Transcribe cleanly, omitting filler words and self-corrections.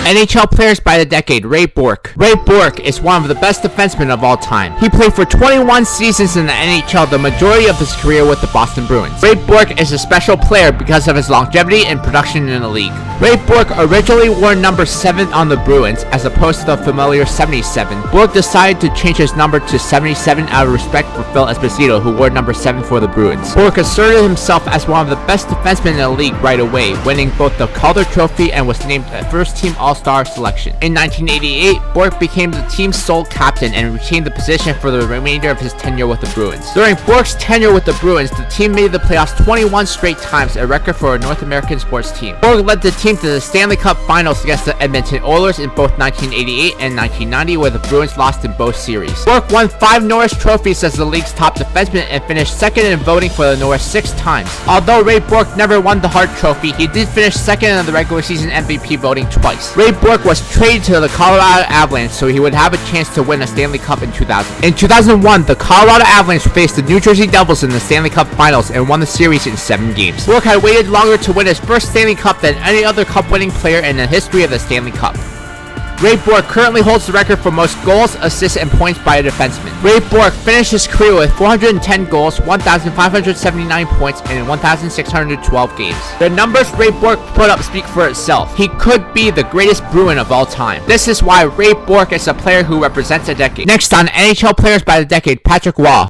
NHL players by the decade, Ray Bourque. Ray Bourque is one of the best defensemen of all time. He played for 21 seasons in the NHL, the majority of his career with the Boston Bruins. Ray Bourque is a special player because of his longevity and production in the league. Ray Bourque originally wore number 7 on the Bruins as opposed to the familiar 77. Bourque decided to change his number to 77 out of respect for Phil Esposito, who wore number 7 for the Bruins. Bourque asserted himself as one of the best defensemen in the league right away, winning both the Calder Trophy and was named a first-team All-Star selection. In 1988, Bourque became the team's sole captain and retained the position for the remainder of his tenure with the Bruins. During Bourque's tenure with the Bruins, the team made the playoffs 21 straight times, a record for a North American sports team. Bourque led the team to the Stanley Cup Finals against the Edmonton Oilers in both 1988 and 1990, where the Bruins lost in both series. Bourque won 5 Norris trophies as the league's top defenseman and finished second in voting for the Norris 6 times. Although Ray Bourque never won the Hart Trophy, he did finish second in the regular season MVP voting twice. Ray Bourque was traded to the Colorado Avalanche so he would have a chance to win a Stanley Cup in 2000. In 2001, the Colorado Avalanche faced the New Jersey Devils in the Stanley Cup Finals and won the series in 7 games. Bourque had waited longer to win his first Stanley Cup than any other cup-winning player in the history of the Stanley Cup. Ray Bourque currently holds the record for most goals, assists, and points by a defenseman. Ray Bourque finished his career with 410 goals, 1,579 points, and 1,612 games. The numbers Ray Bourque put up speak for itself. He could be the greatest Bruin of all time. This is why Ray Bourque is a player who represents a decade. Next on NHL Players by the Decade, Patrick Waugh.